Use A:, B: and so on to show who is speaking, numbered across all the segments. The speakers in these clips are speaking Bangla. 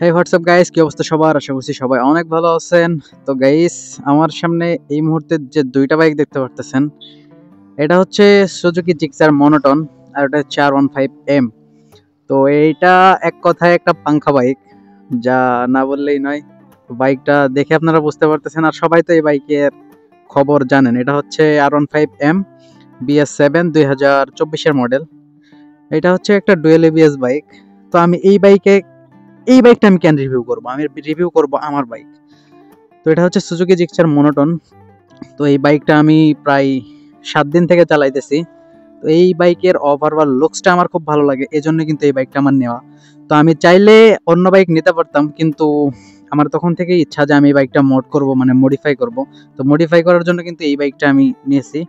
A: হেই হোয়াটসঅ্যাপ গাইস, কি অবস্থা সবার? আশা করছি সবাই অনেক ভালো আছেন। তো গাইস, আমার সামনে এই মুহূর্তে যে দুইটা বাইক দেখতে পারতেছেন, এটা হচ্ছে সুজুকি জিক্সার মনোটন আর এটা হচ্ছে R15M। তো এইটা এক কথায় একটা পাংখা বাইক, যা না বললেই নয়। বাইকটা দেখে আপনারা বুঝতে পারতেছেন, আর সবাই তো এই বাইকের খবর জানেন। এটা হচ্ছে R15M BS7 2024-এর মডেল। এটা হচ্ছে একটা ডুয়েল এবিএস বাইক। তো আমি এই বাইকটা আমি কেন রিভিউ করব? আমি রিভিউ করব আমার বাইক। তো এটা হচ্ছে সুজুকি জিক্সার মনোটন। তো এই বাইকটা আমি প্রায় 7 দিন থেকে চালাইতেছি। তো এই বাইকের ওভারঅল লুকসটা আমার খুব ভালো লাগে, এজন্য কিন্তু এই বাইকটা আমার নেওয়া। তো আমি চাইলে অন্য বাইক নিতে পারতাম, কিন্তু আমার তখন থেকেই ইচ্ছা যে আমি এই বাইকটা মোড করব, মানে মডিফাই করব। তো মডিফাই করার জন্য কিন্তু এই বাইকটা আমি নিয়েছি।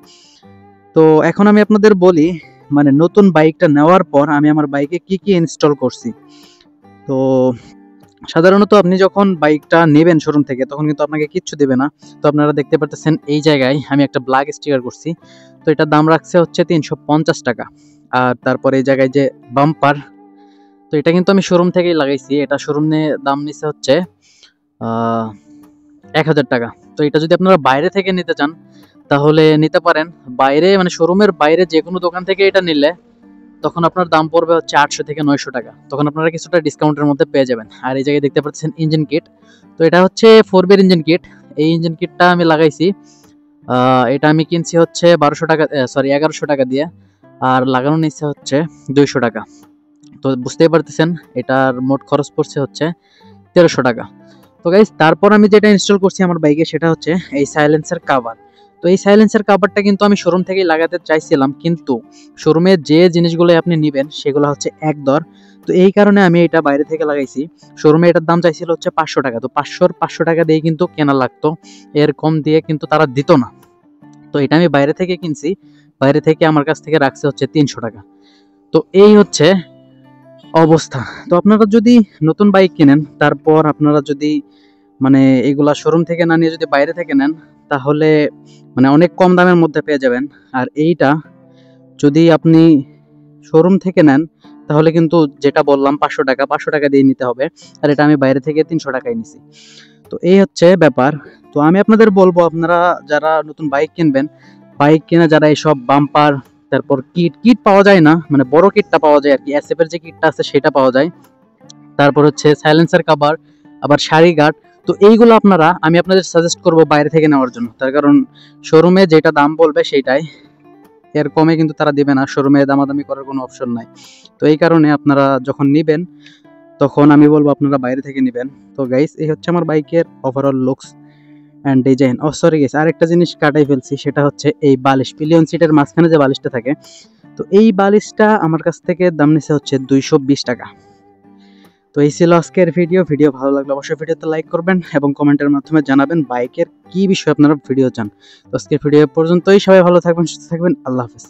A: তো এখন আমি আপনাদের বলি, মানে নতুন বাইকটা নেওয়ার পর আমি আমার বাইকে কি কি ইনস্টল করছি। তো সাধারণত আপনি যখন বাইকটা নেবেন শোরুম থেকে, তখন কিন্তু আপনাকে কিচ্ছু দেবে না। তো আপনারা দেখতে পারতেছেন এই জায়গায় আমি একটা ব্ল্যাক স্টিকার করছি। তো এটার দাম রাখছে হচ্ছে 350 টাকা। আর তারপরে এই জায়গায় যে বাম্পার, তো এটা কিন্তু আমি শোরুম থেকেই লাগাইছি। এটা শোরুমে দাম নিচ্ছে হচ্ছে 1000 টাকা। তো এটা যদি আপনারা বাইরে থেকে নিতে চান তাহলে নিতে পারেন। বাইরে মানে শোরুমের বাইরে যে কোনো দোকান থেকে এটা নিলে তখন আপনার দাম পড়বে হচ্ছে 800 থেকে 900 টাকা। তখন আপনারা কিছুটা ডিসকাউন্টের মধ্যে পেয়ে যাবেন। আর এই জায়গায় দেখতে পাচ্ছেন ইঞ্জিন কিট। তো এটা হচ্ছে 4 ইঞ্জিন কিট। এই ইঞ্জিন কিটটা আমি লাগাইছি, এটা আমি কিনছি হচ্ছে 1200 টাকা, সরি 1100 টাকা দিয়ে। আর লাগানো নিচ্ছে হচ্ছে 200 টাকা। তো বুঝতেই পারতেছেন এটার মোট খরচ পড়ছে হচ্ছে 1300 টাকা। তো গাইস, তারপর আমি যেটা ইনস্টল করছি আমার বাইকে সেটা হচ্ছে এই সাইলেন্সার কাভার। তো এই সাইলেন্সার কাভারটা কিন্তু আমি শোরুম থেকেই লাগাতে চাইছিলাম, কিন্তু শোরুমে যে জিনিসগুলো আপনি নেবেন সেগুলো হচ্ছে এক দর। তো এই কারণে আমি এটা বাইরে থেকে লাগাইছি। শোরুমে এটার দাম চাইছিল হচ্ছে 500 টাকা। তো 500 টাকা দিয়ে কিন্তু কেনা লাগতো, এর কম দিয়ে কিন্তু তারা দিত না। তো এটা আমি বাইরে থেকে কিনছি, বাইরে থেকে আমার কাছ থেকে রাখছে হচ্ছে 300 টাকা। তো এই হচ্ছে অবস্থা। তো আপনারা যদি নতুন বাইক কিনেন, তারপর আপনারা যদি মানে এগুলা শোরুম থেকে না নিয়ে যদি বাইরে থেকে নেন, তাহলে মানে অনেক কম দামের মধ্যে পেয়ে যাবেন। আর এইটা যদি আপনি শোরুম থেকে নেন তাহলে কিন্তু যেটা বললাম 500 টাকা দিয়ে নিতে হবে। আর এটা আমি বাইরে থেকে 300 টাকায় নিছি। তো এই হচ্ছে ব্যাপার। তো আমি আপনাদের বলবো, আপনারা যারা নতুন বাইক কিনবেন, বাইক কিনে যারা এইসব বাম্পার, তারপর কিট কিট পাওয়া যায় না, মানে বড় কিটটা পাওয়া যায় আর কি, এসএফ এর যে কিটটা আছে সেটা পাওয়া যায়। তারপর হচ্ছে সাইলেন্সার কভার, আবার সারি গার্ড। তো এইগুলো আমি আপনাদের সাজেস্ট করব বাইরে থেকে নেওয়ার জন্য। তার কারণ শোরুমে যেটা দাম বলবে সেইটাই, এর কমে কিন্তু তারা দিবে না। শোরুমে দামাদামি করার কোনো অপশন নাই। তো এই কারণে আপনারা যখন নিবেন তখন আমি বলবো আপনারা বাইরে থেকে নেবেন। তো গাইস, এই হচ্ছে আমার বাইকের overall looks and design. Oh sorry guys, আরেকটা জিনিস কাটাই ফেলছি, সেটা হচ্ছে এই বালিশ, পিলিয়ন সিটের মাঝখানে যে বালিশটা থাকে। তো এই বালিশটা আমার কাছ থেকে দাম নিচ্ছে হচ্ছে 220 টাকা। তো এই ছিল আজকের ভিডিও ভালো লাগলে অবশ্যই ভিডিওতে লাইক করবেন এবং কমেন্টের মাধ্যমে জানাবেন বাইকের কি বিষয়ে আপনারা ভিডিও চান। তো আজকের ভিডিও পর্যন্তই। সবাই ভালো থাকবেন, সুস্থ থাকবেন। আল্লাহ হাফেজ।